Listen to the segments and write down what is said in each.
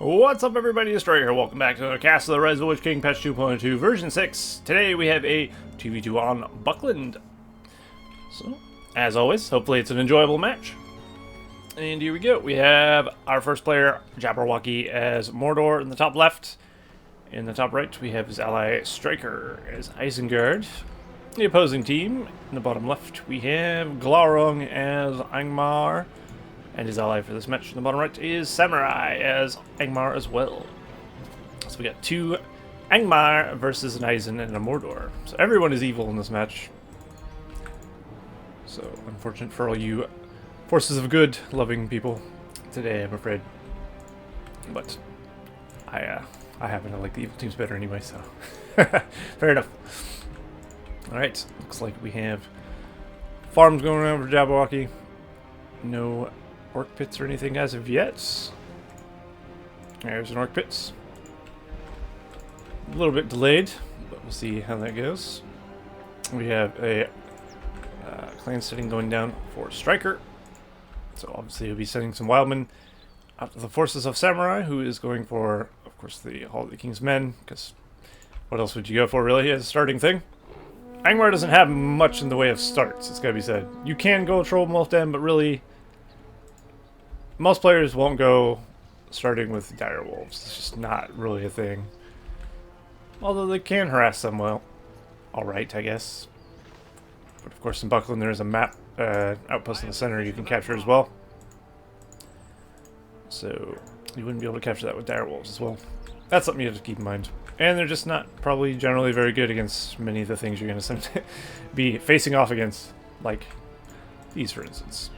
What's up, everybody? Destroyer here. Welcome back to another cast of the Rise of the Witch King patch 2.2 version 6. Today we have a 2v2 on Buckland. So, as always, hopefully it's an enjoyable match. And here we go. We have our first player, Jaberwauke, as Mordor in the top left. In the top right, we have his ally Striker as Isengard. The opposing team, in the bottom left, we have Glaurung as Angmar. And his ally for this match in the bottom right is SaMuRaI as Angmar as well. So we got two Angmar versus an Isen and a Mordor. So everyone is evil in this match. So unfortunate for all you forces of good loving people today, I'm afraid. But I happen to like the evil teams better anyway, so fair enough. Alright, looks like we have farms going around for Jaberwauke. No orc pits or anything as of yet. There's an orc pits. A little bit delayed, but we'll see how that goes. We have a clan setting going down for Striker. So obviously he'll be sending some wildmen out to the forces of SaMuRaI, who is going for, of course, the Hall of the King's Men, because what else would you go for, really? He has a starting thing. Angmar doesn't have much in the way of starts, it's gotta be said. You can go Troll Wolf Den, but really most players won't go starting with dire wolves. It's just not really a thing. Although they can harass them well. Alright, I guess. But of course in Buckland there is a map outpost in the center you can capture as well. So you wouldn't be able to capture that with dire wolves as well. That's something you have to keep in mind. And they're just not probably generally very good against many of the things you're going to be facing off against. Like these, for instance.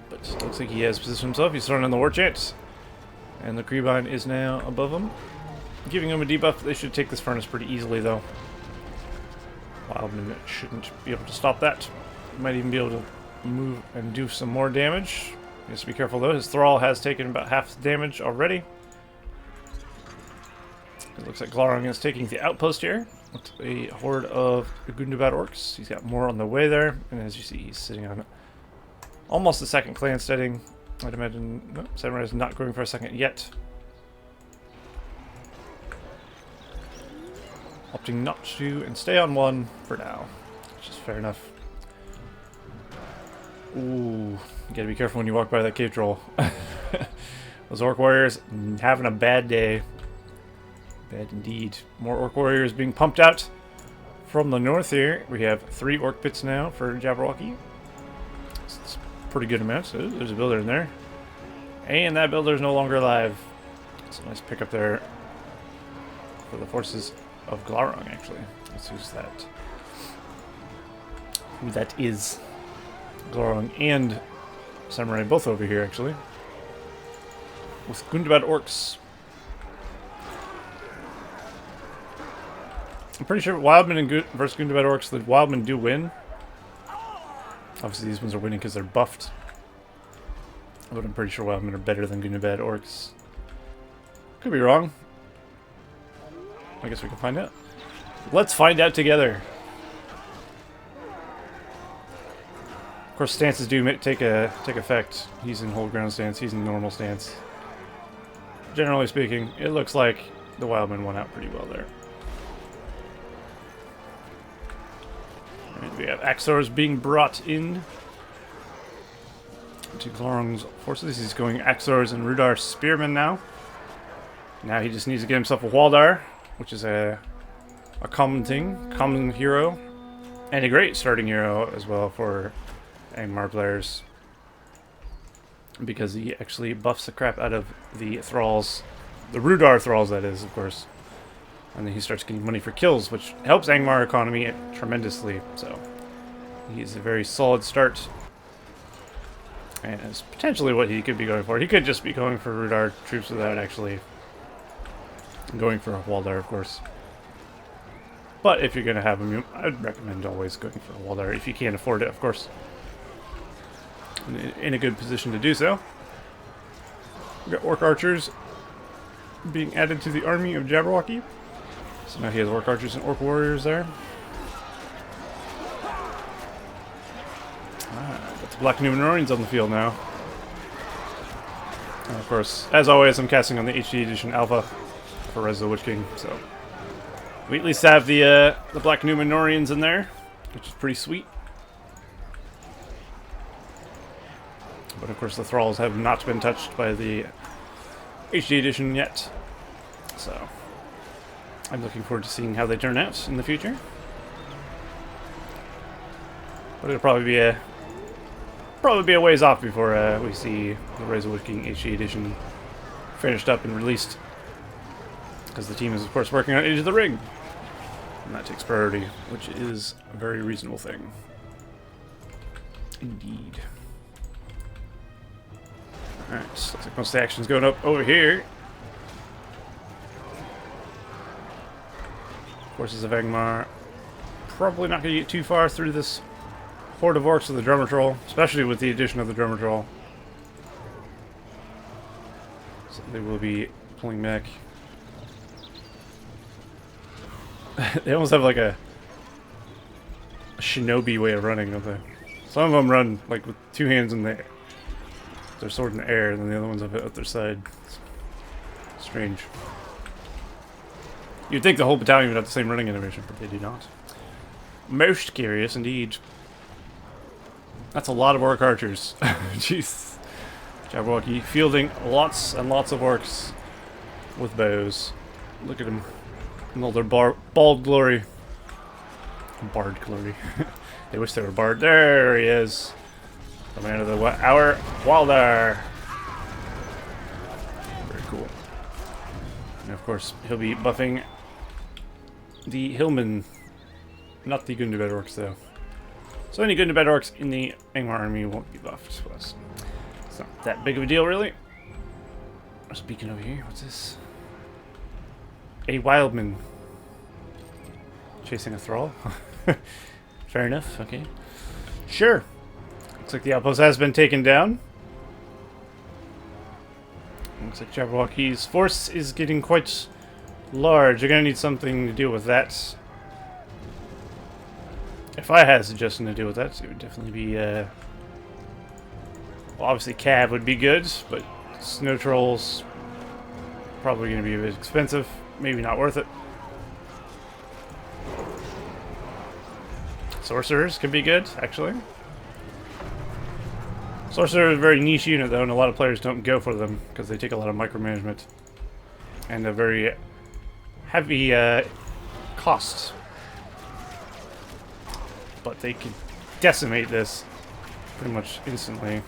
But it looks like he has positioned himself. He's throwing in the war chant. And the Creebine is now above him, giving him a debuff. They should take this furnace pretty easily, though. Wildman shouldn't be able to stop that. Might even be able to move and do some more damage. He has to be careful, though. His Thrall has taken about half the damage already. It looks like Glaurung is taking the outpost here with a horde of Gundabad orcs. He's got more on the way there. And as you see, he's sitting on almost a second clan setting. I'd imagine no, SaMuRaI is not going for a second yet. Opting not to and stay on one for now, which is fair enough. Ooh, you gotta be careful when you walk by that cave troll. Those orc warriors having a bad day. Bad indeed. More orc warriors being pumped out from the north here. We have 3 orc pits now for Jaberwauke. It's pretty good amount. So there's a builder in there. And that builder is no longer alive. It's a nice pickup there for the forces of Glaurung, actually. Let's use that. Who that is. Glaurung and SaMuRaI both over here, actually. With Gundabad orcs. I'm pretty sure Wildmen versus Gundabad orcs, the Wildmen do win. Obviously these ones are winning because they're buffed. But I'm pretty sure Wildmen are better than Gundabad orcs. Could be wrong. I guess we can find out. Let's find out together. Of course, stances do take effect. He's in hold ground stance. He's in normal stance. Generally speaking, it looks like the Wildmen won out pretty well there. And we have Axors being brought in to Glaurung's forces. He's going Axors and Rudar Spearmen now. Now he just needs to get himself a Waldar, which is a common thing, common hero, and a great starting hero as well for Angmar players, because he actually buffs the crap out of the thralls, the Rudar thralls that is, of course, and then he starts getting money for kills, which helps Angmar economy tremendously. So he's a very solid start, and it's potentially what he could be going for. He could just be going for Rudar troops without actually going for a Waldar, of course. But if you're going to have him, I'd recommend always going for a Waldar if you can't afford it, of course. In a good position to do so. We've got Orc Archers being added to the army of Jaberwauke. So now he has Orc Archers and Orc Warriors there. Got the Black Numenorians on the field now. And of course, as always, I'm casting on the HD Edition Alpha for Rise of the Witch King, so we at least have the Black Numenorians in there, which is pretty sweet. But of course, the Thralls have not been touched by the HD Edition yet, so I'm looking forward to seeing how they turn out in the future. But it'll probably be a ways off before we see the Rise of the Witch King HD Edition finished up and released, because the team is of course working on Age of the Ring, and that takes priority, which is a very reasonable thing. Indeed. Alright, looks like most of the action's going up over here. Forces of Angmar probably not going to get too far through this horde of orcs with the drummer troll, especially with the addition of the drummer troll. So they will be pulling back. They almost have like a shinobi way of running, don't they? Some of them run like with two hands in the air, their sword in the air, and then the other ones have it at their side. It's strange. You'd think the whole battalion would have the same running animation, but they do not. Most curious indeed. That's a lot of orc archers. Jeez. Jaberwauke fielding lots and lots of orcs with bows. Look at them in all their bald glory. Bard glory. They wish they were bard. There he is. The man of the hour, Waldar. Very cool. And of course, he'll be buffing the Hillmen. Not the Gundabad orcs, though. So any Gundabad orcs in the Angmar army won't be buffed. Plus, it's not that big of a deal, really. Speaking over here, what's this? A Wildman. Chasing a thrall? Fair enough, okay. Sure. Looks like the outpost has been taken down. Looks like Jaberwauke's force is getting quite large. You're going to need something to deal with that. If I had a suggestion to deal with that, it would definitely be, well, obviously Cav would be good, but Snow Trolls probably going to be a bit expensive. Maybe not worth it. Sorcerers can be good, actually. Sorcerer is a very niche unit, though, and a lot of players don't go for them because they take a lot of micromanagement and a very heavy cost. But they can decimate this pretty much instantly.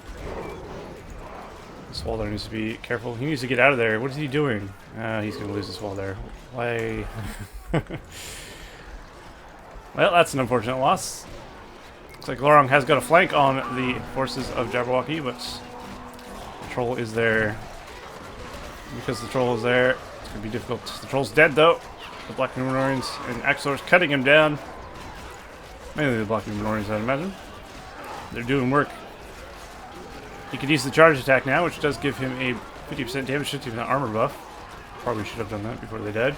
This wall there needs to be careful. He needs to get out of there. What is he doing? He's going to lose this wall there. Why? Well, that's an unfortunate loss. Looks like Glaurung has got a flank on the forces of Jaberwauke, but the troll is there. Because the troll is there, it's going to be difficult. The troll's dead, though. The Black Numenorians and Axor's cutting him down. Mainly the Black Numenorians, I'd imagine. They're doing work. He could use the charge attack now, which does give him a 50% damage, 50% armor buff. Probably should have done that before they died.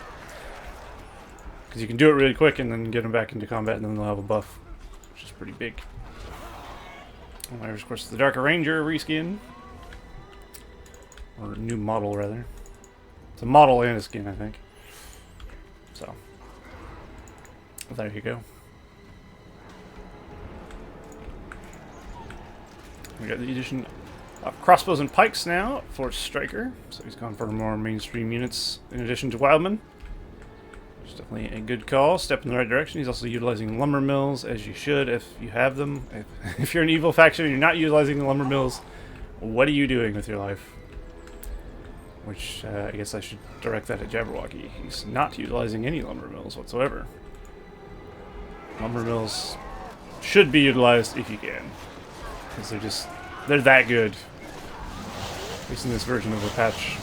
Because you can do it really quick and then get them back into combat, and then they'll have a buff, which is pretty big. And there's, of course, the Dark Ranger reskin. Or a new model, rather. It's a model and a skin, I think. So, there you go. We got the addition of crossbows and pikes now for Striker, so he's gone for more mainstream units in addition to Wildman. Which is definitely a good call, step in the right direction. He's also utilizing lumber mills, as you should if you have them. If you're an evil faction and you're not utilizing the lumber mills, what are you doing with your life? Which, I guess I should direct that at Jaberwauke. He's not utilizing any lumber mills whatsoever. Lumber mills should be utilized if you can. Because they're that good. At least in this version of the patch.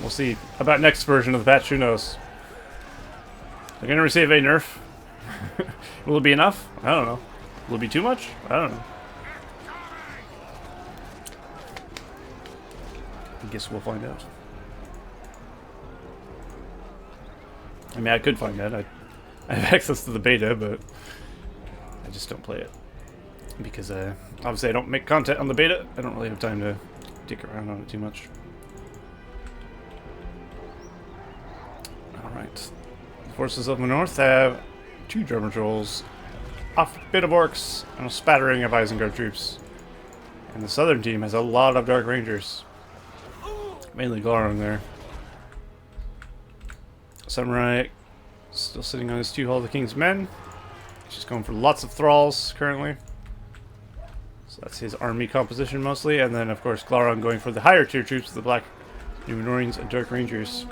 We'll see about next version of the patch, who knows. They're going to receive a nerf. Will it be enough? I don't know. Will it be too much? I don't know. I guess we'll find out. I mean, I could find out. I have access to the beta, but I just don't play it. Because, obviously I don't make content on the beta. I don't really have time to dick around on it too much. Alright. The forces of the north have 2 German trolls, a bit of orcs, and a spattering of Isengard troops. And the southern team has a lot of Dark Rangers. Mainly Glaurung there. SaMuRaI still sitting on his 2 Hall of the King's Men. Just going for lots of thralls currently. So that's his army composition mostly. And then, of course, Glaurung going for the higher tier troops, the Black Numenoreans and Dark Rangers.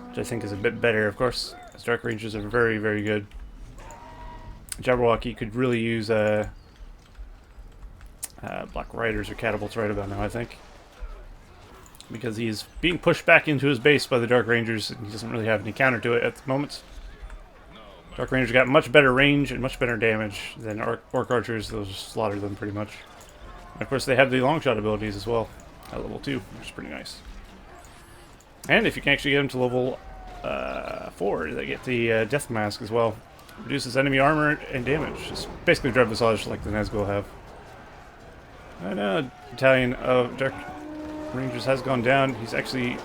Which I think is a bit better, of course, as Dark Rangers are very, very good. Jaberwauke could really use Black Riders or Catapults right about now, I think. Because he's being pushed back into his base by the Dark Rangers, and he doesn't really have any counter to it at the moment. Dark Rangers got much better range and much better damage than Orc Archers. They'll just slaughter them pretty much. And of course, they have the long shot abilities as well at level 2, which is pretty nice. And if you can actually get them to level 4, they get the Death Mask as well. Reduces enemy armor and damage. It's basically Dread Visage like the Nazgul have. And a battalion of Dark Rangers has gone down. He's actually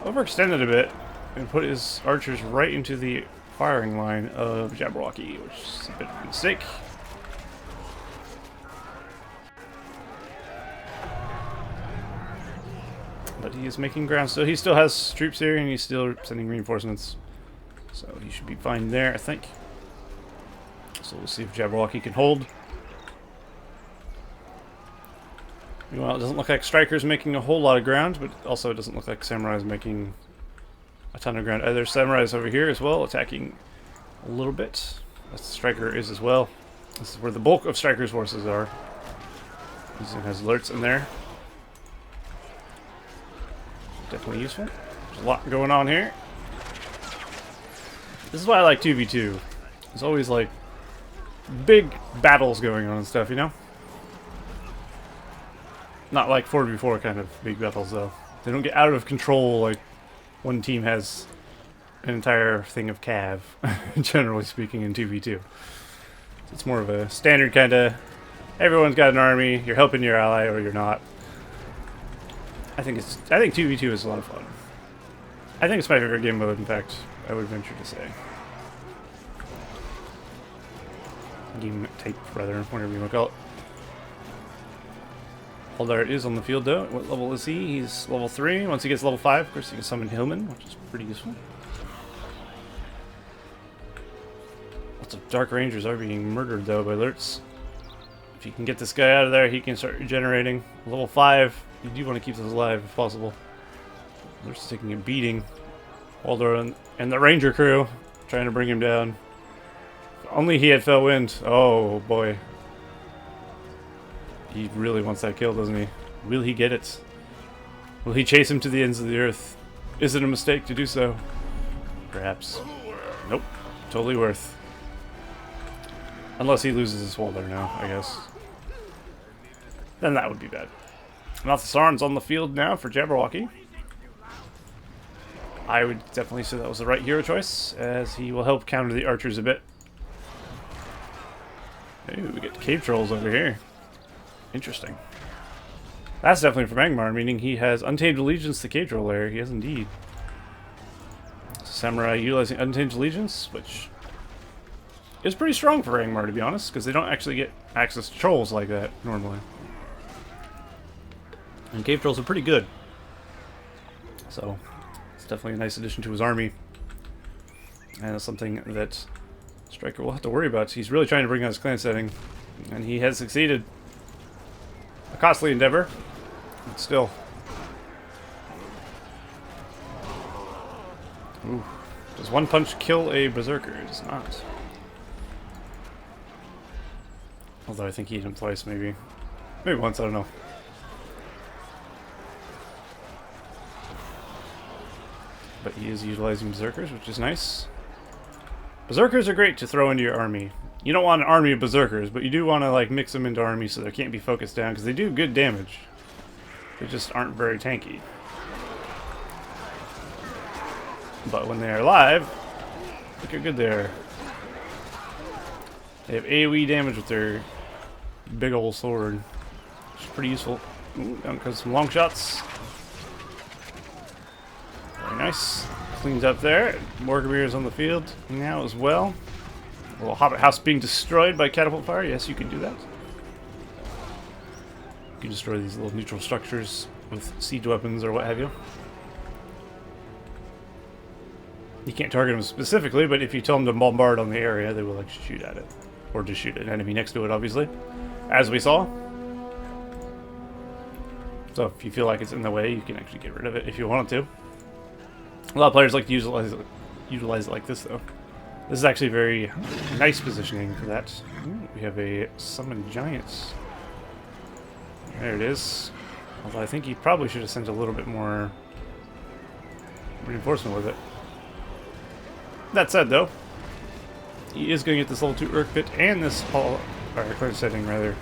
overextended a bit and put his archers right into the firing line of Jaberwauke, which is a bit of a mistake. But he is making ground still. He still has troops here and he's still sending reinforcements. So he should be fine there, I think. So we'll see if Jaberwauke can hold. Meanwhile, it doesn't look like Striker's making a whole lot of ground, but also it doesn't look like SaMuRaI's making a ton of ground either. SaMuRaI's over here as well, attacking a little bit. As the Striker is as well. This is where the bulk of Striker's forces are. He has alerts in there. Definitely useful. There's a lot going on here. This is why I like 2v2. There's always like big battles going on and stuff, you know? Not like 4v4 kind of big battles though. They don't get out of control like one team has an entire thing of cav, generally speaking, in 2v2. It's more of a standard kind of, everyone's got an army, you're helping your ally or you're not. I think 2v2 is a lot of fun. I think it's my favorite game mode, in fact, I would venture to say. Game type, rather, whatever you want to call it. Mordor is on the field, though. What level is he? He's level 3. Once he gets level 5, of course, he can summon Hillman, which is pretty useful. Lots of Dark Rangers are being murdered, though, by alerts. If you can get this guy out of there, he can start regenerating. Level 5, you do want to keep those alive if possible. Alerts taking a beating. Mordor and the Ranger crew trying to bring him down. If only he had fell wind. Oh, boy. He really wants that kill, doesn't he? Will he get it? Will he chase him to the ends of the earth? Is it a mistake to do so? Perhaps. Nope. Totally worth. Unless he loses his Mordor now, I guess. Then that would be bad. Malthasarn's on the field now for Jaberwauke. I would definitely say that was the right hero choice, as he will help counter the archers a bit. Ooh, we get cave trolls over here. Interesting. That's definitely from Angmar, meaning he has Untamed Allegiance to Cave Troll Lair. He has indeed. So SaMuRaI utilizing Untamed Allegiance, which is pretty strong for Angmar, to be honest, because they don't actually get access to trolls like that normally. And cave trolls are pretty good. So, it's definitely a nice addition to his army. And it's something that Striker will have to worry about. He's really trying to bring out his clan setting, and he has succeeded. A costly endeavor, but still. Ooh. Does one punch kill a berserker? It does not. Although I think he hit him twice, maybe. Maybe once, I don't know. But he is utilizing berserkers, which is nice. Berserkers are great to throw into your army. You don't want an army of berserkers, but you do want to like mix them into armies so they can't be focused down, because they do good damage. They just aren't very tanky. But when they are alive, look how good they are. They have AoE damage with their big old sword, which is pretty useful. Ooh, down goes some long shots. Very nice. Cleans up there. Morgamir is on the field now as well. A little hobbit house being destroyed by catapult fire. Yes, you can do that. You can destroy these little neutral structures with siege weapons or what have you. You can't target them specifically, but if you tell them to bombard on the area, they will actually shoot at it. Or just shoot an enemy next to it, obviously. As we saw. So if you feel like it's in the way, you can actually get rid of it if you want to. A lot of players like to utilize it like this, though. This is actually very nice positioning for that. Ooh, we have a summoned giant. There it is. Although I think he probably should have sent a little bit more reinforcement with it. That said, though, he is going to get this level 2 Urk Pit and this hall, or current setting, rather.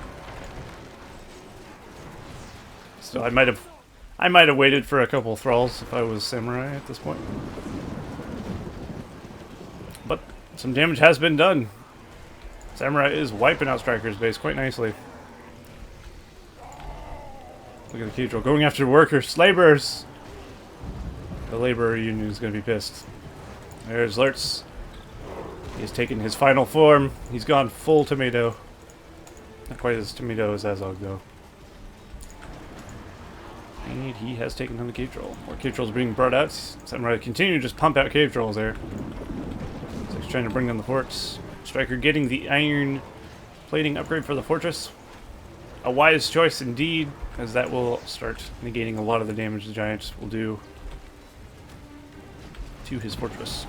So I might have waited for a couple of thralls if I was SaMuRaI at this point. But some damage has been done. SaMuRaI is wiping out Striker's base quite nicely. Look at the cathedral going after workers, laborers. The labor union is going to be pissed. There's Lurtz. He's taken his final form. He's gone full tomato. Not quite as tomato as Azog, though. And he has taken down the cave troll. More cave trolls being brought out. SaMuRaI continue to just pump out cave trolls there. So he's trying to bring down the forts. Striker getting the iron plating upgrade for the fortress. A wise choice indeed, as that will start negating a lot of the damage the giants will do to his fortress.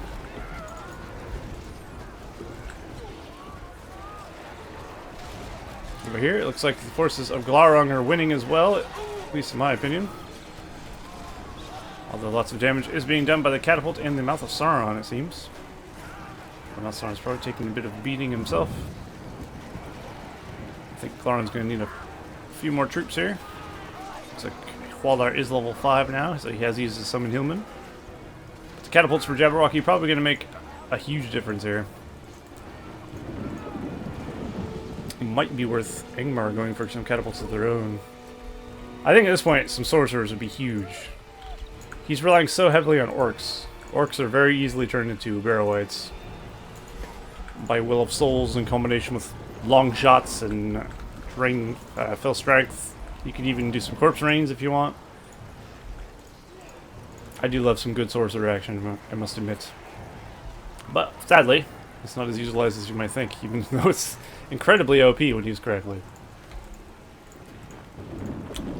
Over here, it looks like the forces of Glaurung are winning as well, at least in my opinion. Although lots of damage is being done by the catapult and the Mouth of Sauron, it seems. The Mouth of Sauron's probably taking a bit of beating himself. I think Glaurung's going to need a few more troops here. Looks like Hualdar is level 5 now, so he has used his Summon Hillman. The catapults for Jaberwauke probably going to make a huge difference here. It might be worth Angmar going for some catapults of their own. I think at this point, some sorcerers would be huge. He's relying so heavily on orcs. Orcs are very easily turned into Barrow-wights by Will of Souls in combination with long shots and rain, fell strength. You can even do some corpse rains if you want. I do love some good sorcerer action, I must admit. But sadly, it's not as utilized as you might think, even though it's incredibly OP when used correctly.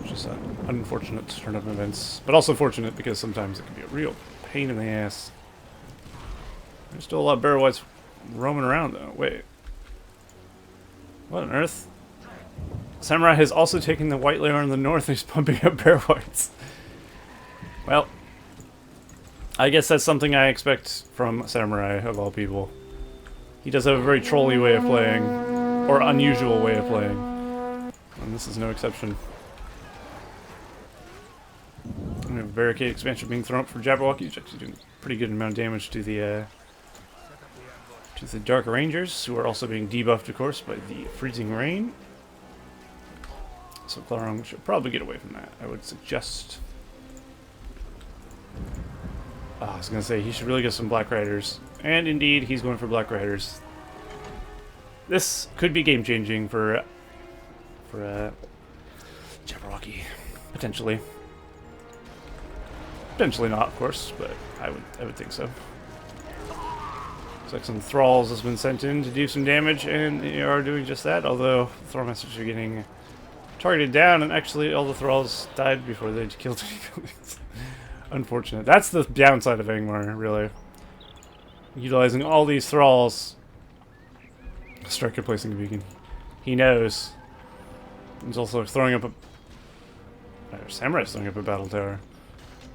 Just an unfortunate turn of events, but also fortunate because sometimes it can be a real pain in the ass. There's still a lot of Barrow-wights roaming around, though. Wait. What on earth? SaMuRaI has also taken the white layer in the north and he's pumping up Barrow-wights. Well, I guess that's something I expect from SaMuRaI, of all people. He does have a very trolly way of playing, or unusual way of playing, and this is no exception. We have a barricade expansion being thrown up for Jaberwauke. He's actually doing a pretty good amount of damage to the Dark Rangers, who are also being debuffed, of course, by the freezing rain. So Glaurung should probably get away from that, I would suggest. I was going to say, he should really get some Black Riders. And indeed, he's going for Black Riders. This could be game-changing for Jaberwauke, potentially. Potentially not, of course, but I would think so. Looks like some thralls has been sent in to do some damage, and they are doing just that. Although the thrall masters are getting targeted down, and actually all the thralls died before they killed any buildings. Unfortunate. That's the downside of Angmar, really. Utilizing all these thralls. Striker placing a beacon. He knows. He's also throwing up a... SaMuRaI's throwing up a battle tower.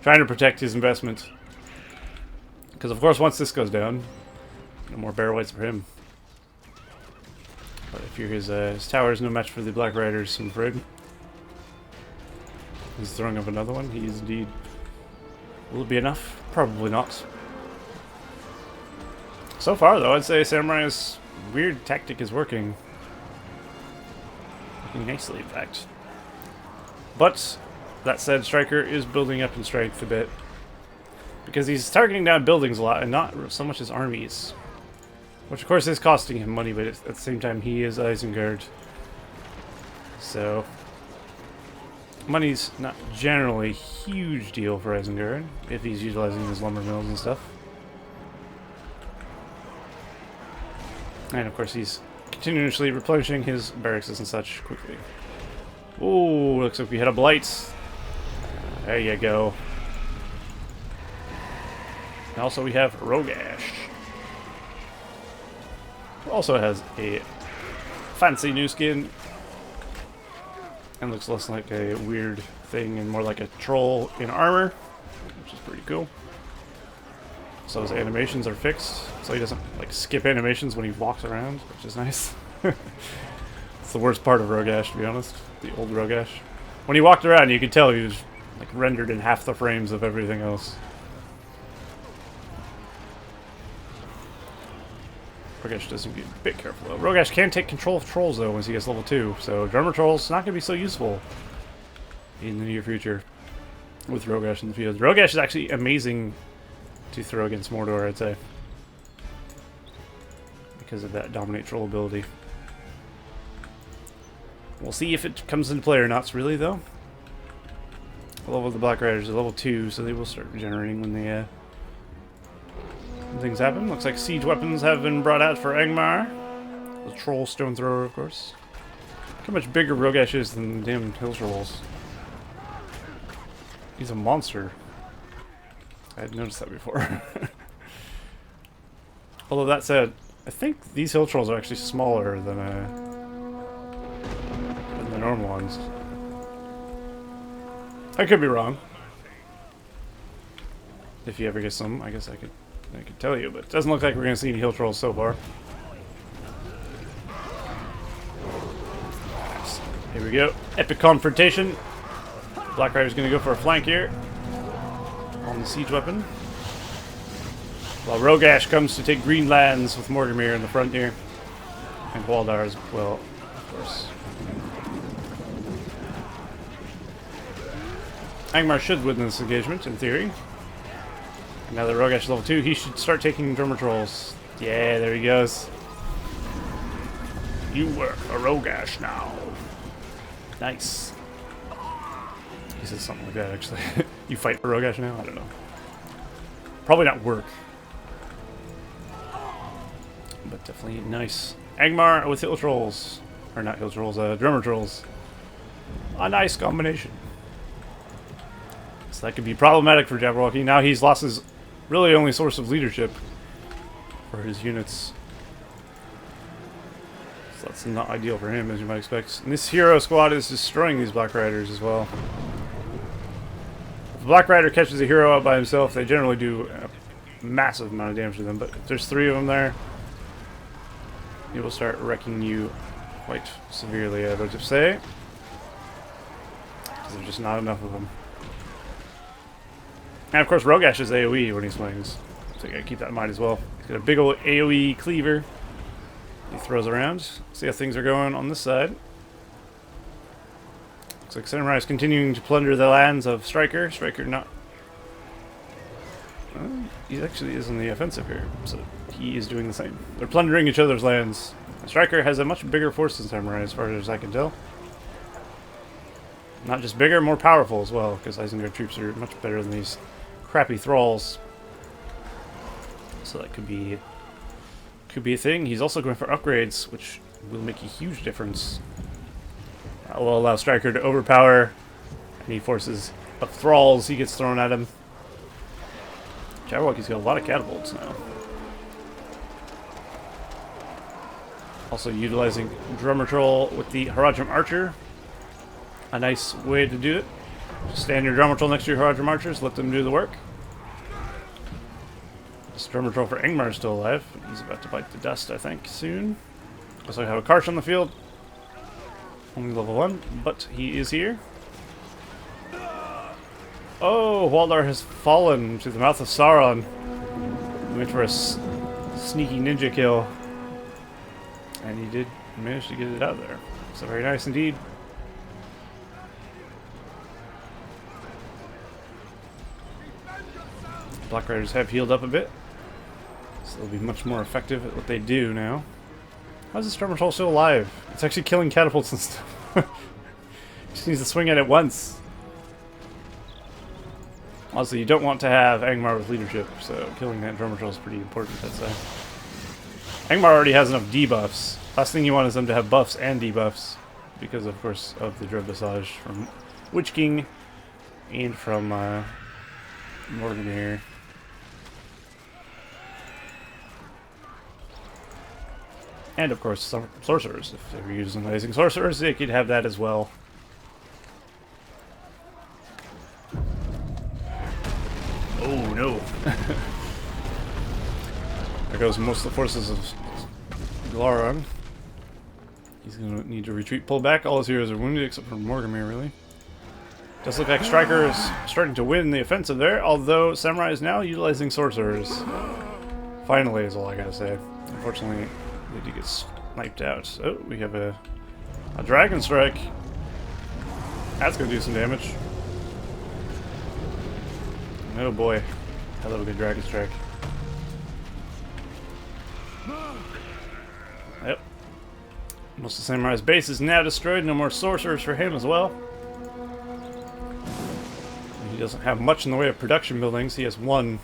Trying to protect his investment. Because of course once this goes down, no more Barrow-wights for him. But if you're his tower is no match for the Black Riders, I'm afraid. He's throwing up another one. He is indeed... Will it be enough? Probably not. So far, though, I'd say SaMuRaI's weird tactic is working. Working nicely, in fact. But that said, Striker is building up in strength a bit. Because he's targeting down buildings a lot and not so much his armies. Which of course is costing him money, but at the same time he is Isengard. So money's not generally a huge deal for Isengard if he's utilizing his lumber mills and stuff. And of course he's continuously replenishing his barracks and such quickly. Ooh, looks like we hit a blight. There you go. And also we have Rogash. Who also has a fancy new skin. And looks less like a weird thing and more like a troll in armor, which is pretty cool. So his animations are fixed, so he doesn't like skip animations when he walks around, which is nice. It's the worst part of Rogash, to be honest. The old Rogash. When he walked around, you could tell he was like rendered in half the frames of everything else. Rogash does need to be a bit careful though. Rogash can take control of trolls though once he gets level 2, so drummer trolls not going to be so useful in the near future with Rogash in the field. Rogash is actually amazing to throw against Mordor, I'd say, because of that dominate troll ability. We'll see if it comes into play or not, really though. The level of the Black Riders is level 2, so they will start generating when they things happen. Looks like siege weapons have been brought out for Angmar. The troll stone thrower, of course. Look how much bigger Rogash is than the damn hill trolls. He's a monster. I had noticed that before. Although that said, I think these hill trolls are actually smaller than the normal ones. I could be wrong. If you ever get some, I guess I could tell you, but it doesn't look like we're going to see any hill trolls so far. Nice. Here we go. Epic confrontation. Black Rider's going to go for a flank here on the siege weapon, while Rogash comes to take green lands with Morgamir in the front here, and Waldar as well, of course. Angmar should win this engagement, in theory. And now that Rogash is level 2, he should start taking drummer trolls. Yeah, there he goes. You work for Rogash now. Nice. He says something like that, actually. You fight for Rogash now? I don't know. Probably not work. But definitely nice. Angmar with hill trolls. Or not hill trolls, drummer trolls. A nice combination. So that could be problematic for Jaberwauke. Now he's lost his really only source of leadership for his units. So that's not ideal for him, as you might expect. And this hero squad is destroying these Black Riders as well. If a Black Rider catches a hero out by himself, they generally do a massive amount of damage to them. But if there's 3 of them there, he will start wrecking you quite severely, I would just say. Because there's just not enough of them. And of course, Rogash is AoE when he swings, so you gotta keep that in mind as well. He's got a big old AoE cleaver he throws around. See how things are going on this side. Looks like SaMuRaI is continuing to plunder the lands of Striker. Striker not... he actually is in the offensive here, so he is doing the same. They're plundering each other's lands. Striker has a much bigger force than SaMuRaI, as far as I can tell. Not just bigger, more powerful as well, because Isengard troops are much better than these crappy thralls. So that could be a thing. He's also going for upgrades, which will make a huge difference. That will allow Striker to overpower any forces of thralls he gets thrown at him. Jaberwauke's got a lot of catapults now. Also utilizing Drummer Troll with the Haradrim Archer. A nice way to do it. Just stand your Drummer Troll next to your Haradrim Archers, let them do the work. This Drummer Troll for Angmar is still alive. He's about to bite the dust, I think, soon. Also, I have a Karsh on the field. Only level 1, but he is here. Oh, Waldar has fallen to the mouth of Sauron. He went for a sneaky ninja kill. And he did manage to get it out of there. So very nice indeed. Black Riders have healed up a bit, so they'll be much more effective at what they do now. How's this Drum Patrol still alive? It's actually killing catapults and stuff. Just needs to swing at it once. Also, you don't want to have Angmar with leadership, so killing that Drum Patrol is pretty important, I'd say. Angmar already has enough debuffs. Last thing you want is them to have buffs and debuffs, because of course of the Dread Visage from Witch King and from Morgan. And of course some sorcerers. If they were using Rising Sorcerers, they could have that as well. Oh no. There goes most of the forces of Glaurung. He's going to need to retreat, pull back. All his heroes are wounded except for Morgamir, really. Does look like Striker is starting to win the offensive there, although SaMuRaI is now utilizing sorcerers. Finally, is all I gotta say. Unfortunately, they did get sniped out. Oh, we have a Dragon Strike. That's gonna do some damage. Oh boy. Hello, good Dragon Strike. Yep. Most of SaMuRaI's base is now destroyed. No more sorcerers for him as well. He doesn't have much in the way of production buildings. He has one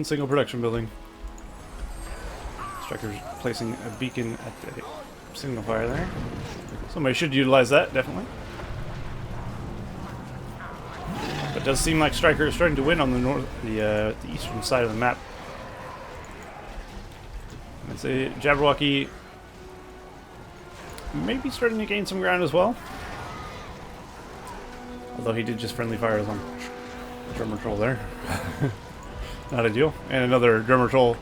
single production building. Striker's placing a beacon at the signal fire there. Somebody should utilize that, definitely. But it does seem like Striker is starting to win on the eastern side of the map. I'd say Jaberwauke maybe starting to gain some ground as well. Although he did just friendly fires on Drummer Troll there. Not ideal. And another Drummer Troll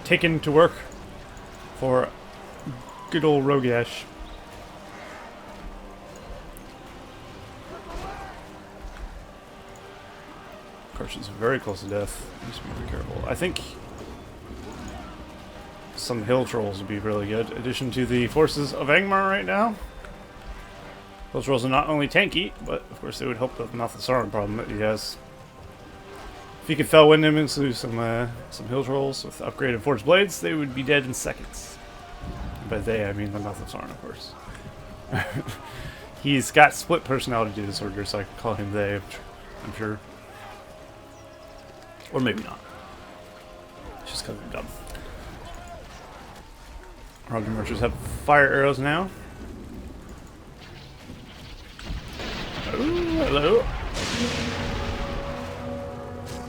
taken to work for good old Rogash. Of course, she's very close to death. You just be very careful. I think some hill trolls would be really good addition to the forces of Angmar right now. Hill trolls are not only tanky, but of course they would help the Mouth of Sauron problem that he has. If he could fell wind him into some hill trolls with upgraded forged blades, they would be dead in seconds. By they, I mean the Mouth of Sauron, of course. He's got split personality disorder, so I can call him they, I'm sure. Or maybe not. It's just because I'm dumb. Roger Marchers have fire arrows now. Ooh, hello.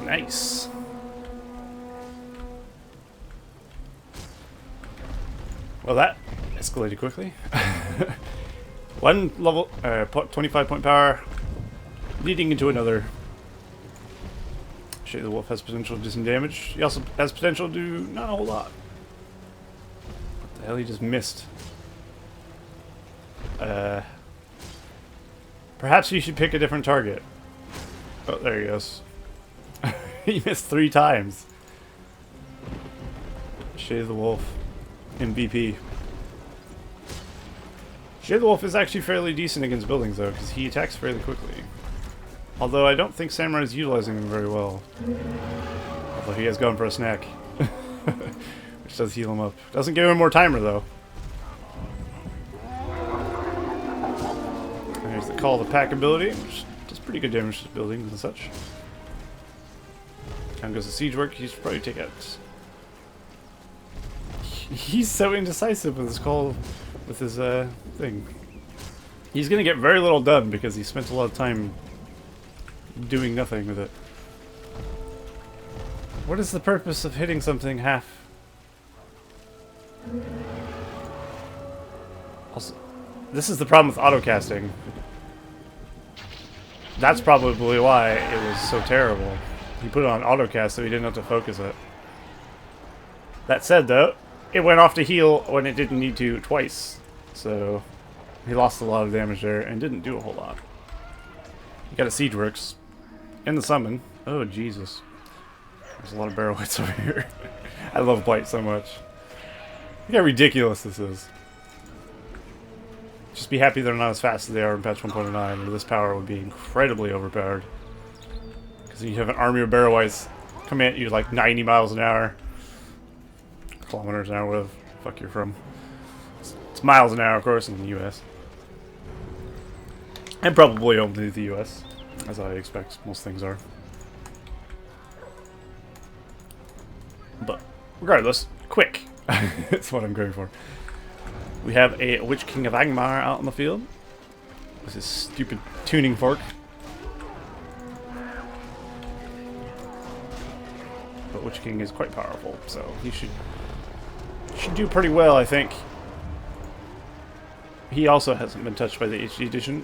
Nice. Well, that escalated quickly. One level, 25 point power, leading into another. Shade the Wolf has potential to do some damage. He also has potential to do not a whole lot. What the hell, he just missed. Perhaps you should pick a different target. Oh, there he goes. He missed 3 times. Shade the Wolf. MVP. Shade the Wolf is actually fairly decent against buildings, though, because he attacks fairly quickly. Although I don't think SaMuRaI is utilizing him very well. Although he has gone for a snack. Which does heal him up. Doesn't give him more timer, though. There's the Call of the Pack ability, which does pretty good damage to buildings and such. Down goes the siege work. He should probably take out. He's so indecisive with his call, with his thing. He's gonna get very little done because he spent a lot of time doing nothing with it. What is the purpose of hitting something half? Also, this is the problem with autocasting. That's probably why it was so terrible. He put it on autocast so he didn't have to focus it. That said, though, it went off to heal when it didn't need to twice. So he lost a lot of damage there and didn't do a whole lot. You got a Siege Works. And the summon. Oh, Jesus. There's a lot of barrel whites over here. I love Blight so much. Look how ridiculous this is. Just be happy they're not as fast as they are in patch 1.9, or this power would be incredibly overpowered. Because you have an army of barrel whites coming at you like 90 miles an hour. Kilometers an hour, where the fuck you're from. It's miles an hour, of course, in the U.S. And probably only the U.S., as I expect most things are. But regardless, quick. That's what I'm going for. We have a Witch King of Angmar out in the field with his stupid tuning fork. But Witch King is quite powerful, so he should do pretty well, I think. He also hasn't been touched by the HD edition.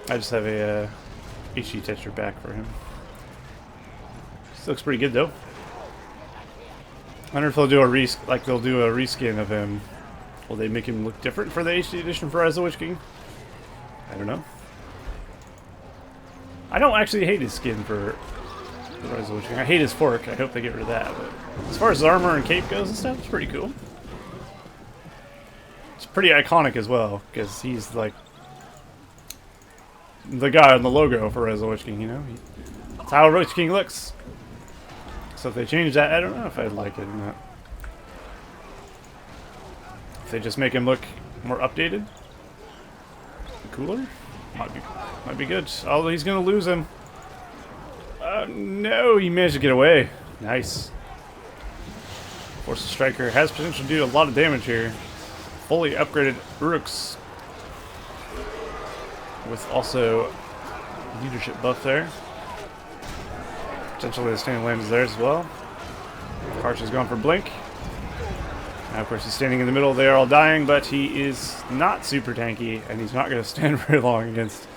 I just have a HD texture back for him. This looks pretty good though. I wonder if they'll do a reskin of him. Will they make him look different for the HD edition for Rise of the Witch King? I don't know. I don't actually hate his skin for Rise of the Witch King. I hate his fork. I hope they get rid of that. But as far as his armor and cape goes and stuff, it's pretty cool. It's pretty iconic as well, because he's like the guy on the logo for Rise of the Witch King, you know? That's how a Witch King looks. So if they change that, I don't know if I'd like it or not. If they just make him look more updated, cooler, might be good. Although he's gonna lose him. No, he managed to get away. Nice. Force Striker has potential to do a lot of damage here. Fully upgraded Uruks with also leadership buff there. Potentially the standing land is there as well. Karch has gone for Blink. Now, of course, he's standing in the middle. They are all dying, but he is not super tanky, and he's not going to stand very long against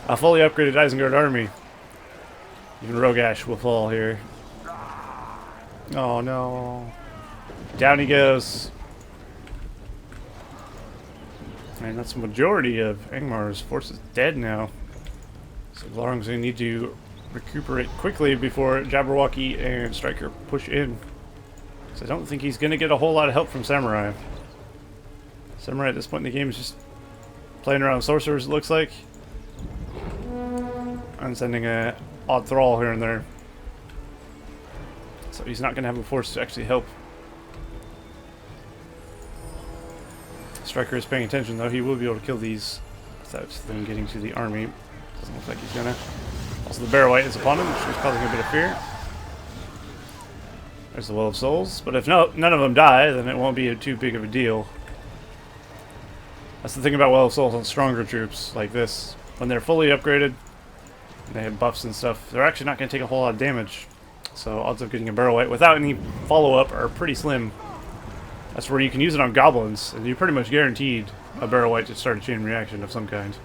a fully upgraded Isengard army. Even Rogash will fall here. Oh, no. Down he goes. And that's the majority of Angmar's forces dead now. So Glaurung's going to need to recuperate quickly before Jaberwauke and Striker push in. So I don't think he's going to get a whole lot of help from SaMuRaI. SaMuRaI at this point in the game is just playing around with sorcerers, it looks like. And sending a odd thrall here and there. So he's not going to have a force to actually help. Striker is paying attention though. He will be able to kill these without them getting to the army. Doesn't look like he's going to. Also, the Bear White is upon him, which is causing a bit of fear. There's the Well of Souls, but if none of them die, then it won't be too big of a deal. That's the thing about Well of Souls on stronger troops like this. When they're fully upgraded, and they have buffs and stuff, they're actually not going to take a whole lot of damage. So odds of getting a Bear White without any follow-up are pretty slim. That's where you can use it on goblins, and you're pretty much guaranteed a Bear White to start a chain reaction of some kind.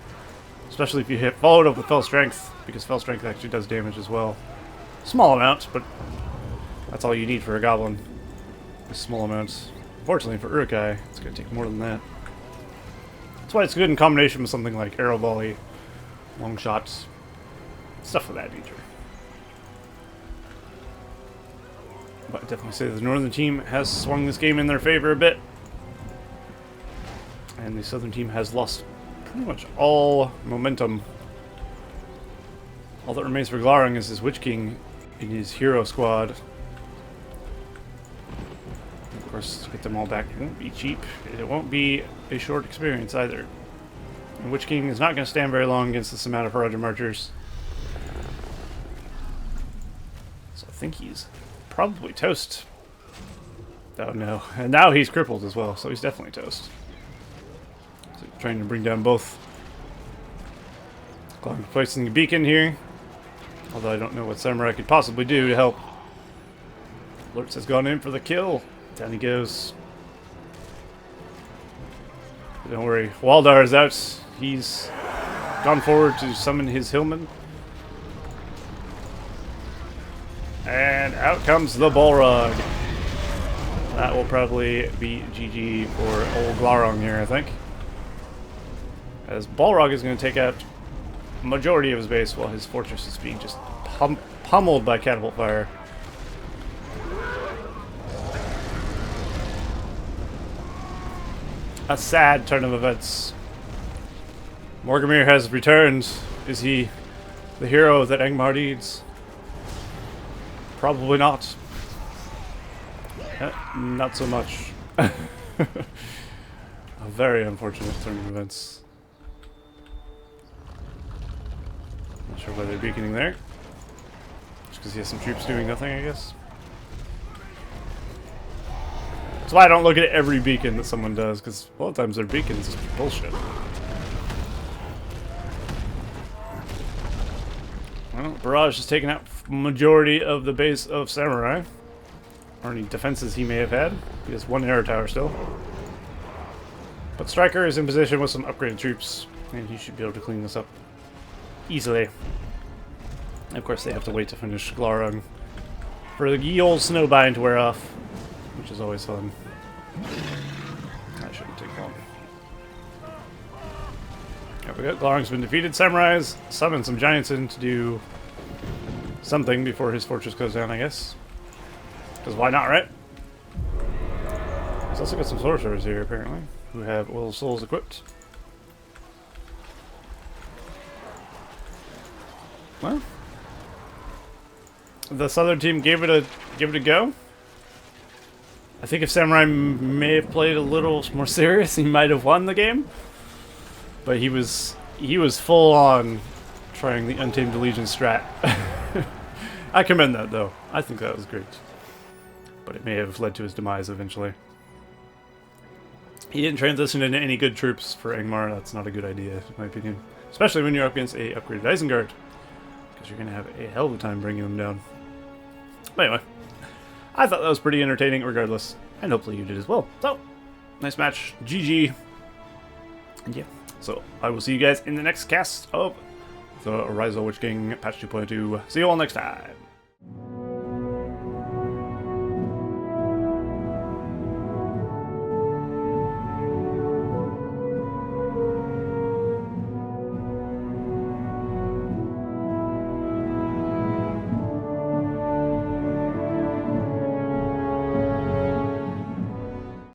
Especially if you follow it up with Fell Strength, because Fell Strength actually does damage as well. Small amounts, but that's all you need for a goblin. Small amounts. Unfortunately for RotWK, it's going to take more than that. That's why it's good in combination with something like Arrow Volley, Long Shots, stuff of that nature. But I'd definitely say the Northern team has swung this game in their favor a bit. And the Southern team has lost pretty much all momentum. All that remains for Glaurung is his Witch King in his hero squad. Of course, to get them all back, it won't be cheap. It won't be a short experience either. And Witch King is not going to stand very long against this amount of Horizon Marchers. So I think he's probably toast. Oh no. And now he's crippled as well, so he's definitely toast. So trying to bring down both. Glaurung placing a beacon here. Although I don't know what SaMuRaI could possibly do to help. Lurtz has gone in for the kill. Down he goes. But don't worry, Waldar is out. He's gone forward to summon his Hillman. And out comes the Balrog. That will probably be GG for old Glaurung here, I think. As Balrog is going to take out the majority of his base while his fortress is being just pummeled by catapult fire. A sad turn of events. Morgamir has returned. Is he the hero that Angmar needs? Probably not. Not so much. A very unfortunate turn of events. Not sure why they're beaconing there. Just because he has some troops doing nothing, I guess. That's why I don't look at every beacon that someone does, because a lot of times their beacons is bullshit. Well, Barrage has taken out majority of the base of SaMuRaI. Or any defenses he may have had. He has one air tower still. But Striker is in position with some upgraded troops, and he should be able to clean this up easily. And of course, they have to wait to finish Glaurung for the ye old snowbind to wear off, which is always fun. That shouldn't take long. There we go. Glaurung's been defeated. SaMuRaI's summoned some giants in to do something before his fortress goes down, I guess. Because why not, right? He's also got some sorcerers here, apparently, who have Oil of Souls equipped. Well, the southern team gave it a go. I think if SaMuRaI may have played a little more serious, he might have won the game. But he was full on trying the Untamed Legion strat. I commend that, though. I think that was great. But it may have led to his demise eventually. He didn't transition into any good troops for Angmar. That's not a good idea, in my opinion. Especially when you're up against a upgraded Isengard. Because you're going to have a hell of a time bringing them down. But anyway, I thought that was pretty entertaining regardless. And hopefully you did as well. So, nice match. GG. And yeah, so I will see you guys in the next cast of the Rise of the Witch King patch 2.2. See you all next time.